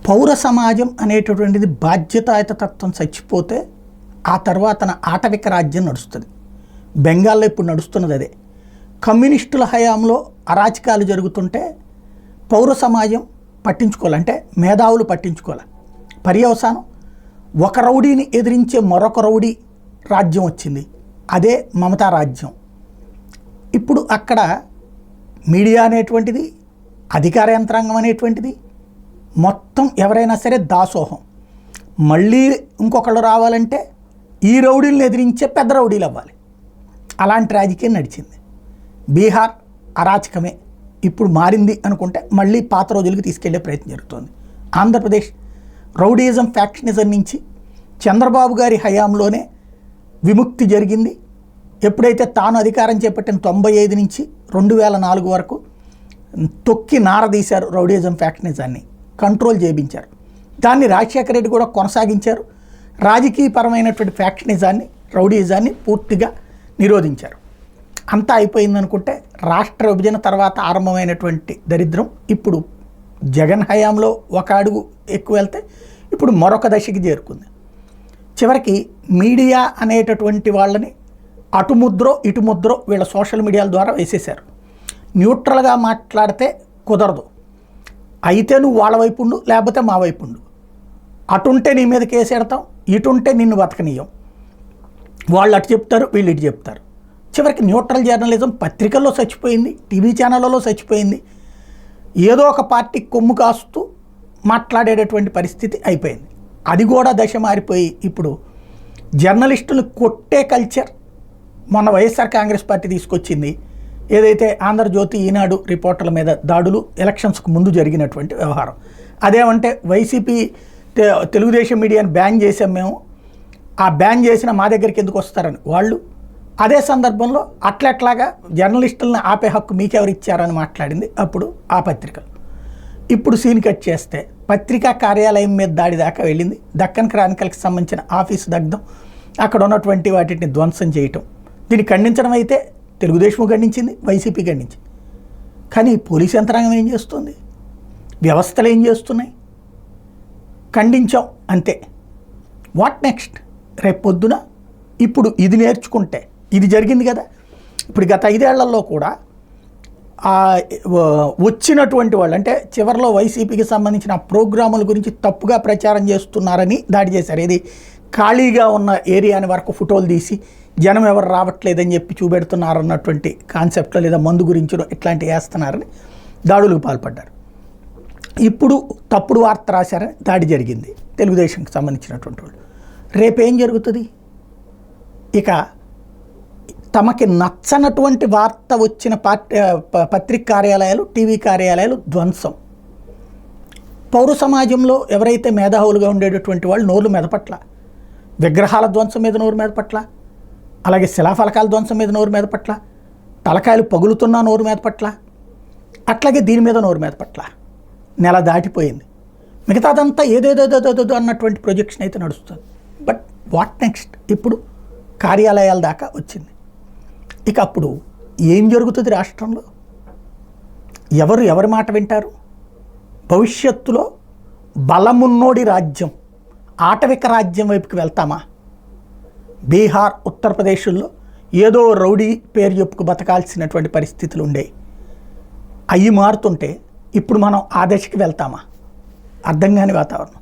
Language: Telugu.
పౌర సమాజం అనేటటువంటిది బాధ్యతాయుతత్వం చచ్చిపోతే ఆ తర్వాత ఆటవిక రాజ్యం నడుస్తుంది. బెంగాల్లో ఇప్పుడు నడుస్తున్నది అదే. కమ్యూనిస్టుల హయాంలో అరాచకాలు జరుగుతుంటే పౌర సమాజం పట్టించుకోవాలంటే మేధావులు పట్టించుకోవాలి. పర్యవసానం ఒక రౌడీని ఎదిరించే మరొక రౌడీ రాజ్యం వచ్చింది, అదే మమతా రాజ్యం. ఇప్పుడు అక్కడ మీడియా అనేటువంటిది, అధికార యంత్రాంగం అనేటువంటిది మొత్తం ఎవరైనా సరే దాసోహం. మళ్ళీ ఇంకొకళ్ళు రావాలంటే ఈ రౌడీలను ఎదిరించే పెద్ద రౌడీలు అవ్వాలి. అలాంటి రాజకీయం నడిచింది. బీహార్ అరాచకమే, ఇప్పుడు మారింది అనుకుంటే మళ్ళీ పాత రోజులకి తీసుకెళ్లే ప్రయత్నం జరుగుతుంది. ఆంధ్రప్రదేశ్ రౌడీయిజం ఫ్యాక్షనిజం నుంచి చంద్రబాబు గారి హయాంలోనే విముక్తి జరిగింది. ఎప్పుడైతే తాను అధికారం చేపట్టిన 95 నుంచి 2004 వరకు తొక్కి నారదీశారు రౌడీయిజం ఫ్యాక్షనిజాన్ని, కంట్రోల్ చేయించారు. దాన్ని రాజశేఖర రెడ్డి కూడా కొనసాగించారు. రాజకీయపరమైనటువంటి ఫ్యాక్షనిజాన్ని, రౌడీయిజాన్ని పూర్తిగా నిరోధించారు. అంతా అయిపోయిందనుకుంటే రాష్ట్ర విభజన తర్వాత ఆరంభమైనటువంటి దరిద్రం ఇప్పుడు జగన్ హయాంలో ఒక అడుగు ఎక్కువ వెళ్తే ఇప్పుడు మరొక దశకి చేరుకుంది. చివరికి మీడియా అనేటటువంటి వాళ్ళని అటు ముద్రో ఇటు ముద్రో వీళ్ళ సోషల్ మీడియాల ద్వారా వేసేశారు. న్యూట్రల్గా మాట్లాడితే కుదరదు, అయితే నువ్వు వాళ్ళ వైపు ఉండు, లేకపోతే మా వైపు ఉండు. అటుంటే నీ మీద కేసు ఎడతాం, ఇటుంటే నిన్ను బతకనీయం. వాళ్ళు అటు చెప్తారు, వీళ్ళు ఇటు చెప్తారు. చివరికి న్యూట్రల్ జర్నలిజం పత్రికల్లో చచ్చిపోయింది, టీవీ ఛానళ్ళలో చచ్చిపోయింది. ఏదో ఒక పార్టీ కొమ్ము కాస్తూ మాట్లాడేటటువంటి పరిస్థితి అయిపోయింది. అది కూడా దశ మారిపోయి ఇప్పుడు జర్నలిస్టులు కొట్టే కల్చర్ మొన్న వైఎస్ఆర్ కాంగ్రెస్ పార్టీ తీసుకొచ్చింది. ఏదైతే ఆంధ్రజ్యోతి, ఈనాడు రిపోర్టర్ల మీద దాడులు ఎలక్షన్స్కు ముందు జరిగినటువంటి వ్యవహారం. అదేమంటే వైసీపీ తెలుగుదేశం మీడియాని బ్యాన్ చేసాం మేము, ఆ బ్యాన్ చేసిన మా దగ్గరికి ఎందుకు వస్తారని వాళ్ళు. అదే సందర్భంలో అట్లట్లాగా జర్నలిస్టులను ఆపే హక్కు మీకెవరు ఇచ్చారని మాట్లాడింది అప్పుడు ఆ పత్రికలు. ఇప్పుడు సీన్ కట్ చేస్తే పత్రికా కార్యాలయం మీద దాడి దాకా వెళ్ళింది. దక్కన్ క్రానికల్కి సంబంధించిన ఆఫీసు దగ్ధం, అక్కడ ఉన్నటువంటి వాటిని ధ్వంసం చేయటం. దీన్ని ఖండించడం అయితే తెలుగుదేశం ఖండించింది, వైసీపీ ఖండించింది. కానీ పోలీసు యంత్రాంగం ఏం చేస్తుంది, వ్యవస్థలు ఏం చేస్తున్నాయి? ఖండించాం అంతే. What next? రేపు పొద్దున ఇప్పుడు ఇది నేర్చుకుంటే, ఇది జరిగింది కదా, ఇప్పుడు గత 5 ఏళ్లలో కూడా వచ్చినటువంటి వాళ్ళు అంటే చివరిలో వైసీపీకి సంబంధించిన ప్రోగ్రాముల గురించి తప్పుగా ప్రచారం చేస్తున్నారని దాడి చేశారు. ఇది ఖాళీగా ఉన్న ఏరియాని వరకు ఫోటోలు తీసి జనం ఎవరు రావట్లేదని చెప్పి చూపెడుతున్నారన్నటువంటి కాన్సెప్ట్లో, లేదా మందు గురించి ఇట్లాంటివి వేస్తున్నారని దాడులకు పాల్పడ్డారు. ఇప్పుడు తప్పుడు వార్త రాశారని దాడి జరిగింది తెలుగుదేశంకి సంబంధించినటువంటి వాళ్ళు. రేపేం జరుగుతుంది? ఇక తమకి నచ్చనటువంటి వార్త వచ్చిన పత్రిక కార్యాలయాలు, టీవీ కార్యాలయాలు ధ్వంసం. పౌర సమాజంలో ఎవరైతే మేధావులుగా ఉండేటటువంటి వాళ్ళు నోరు మెదపట్ల, విగ్రహాల ధ్వంసం మీద నోరు మెదపట్ల, అలాగే శిలాఫలకాల ధ్వంసం మీద నోరు మెదపట్ల, తలకాయలు పగులుతున్నా నోరు మెదపట్ల, అట్లాగే దీని మీద నోరు మెదపట్ల. నెల దాటిపోయింది. మిగతాదంతా ఏదేదో అన్నటువంటి ప్రొజెక్షన్ అయితే నడుస్తుంది. But what next? ఇప్పుడు కార్యాలయాల దాకా వచ్చింది. ఇక అప్పుడు ఏం జరుగుతుంది రాష్ట్రంలో? ఎవరి మాట వింటారు? భవిష్యత్తులో బలమున్నోడి రాజ్యం, ఆటవిక రాజ్యం వైపుకి వెళ్తామా? బీహార్, ఉత్తరప్రదేశ్లో ఏదో రౌడీ పేరు చెప్పుకు బతకాల్సినటువంటి పరిస్థితులు ఉండేవి. అవి మారుతుంటే ఇప్పుడు మనం ఆ దశకి వెళ్తామా? అర్థం కాని వాతావరణం.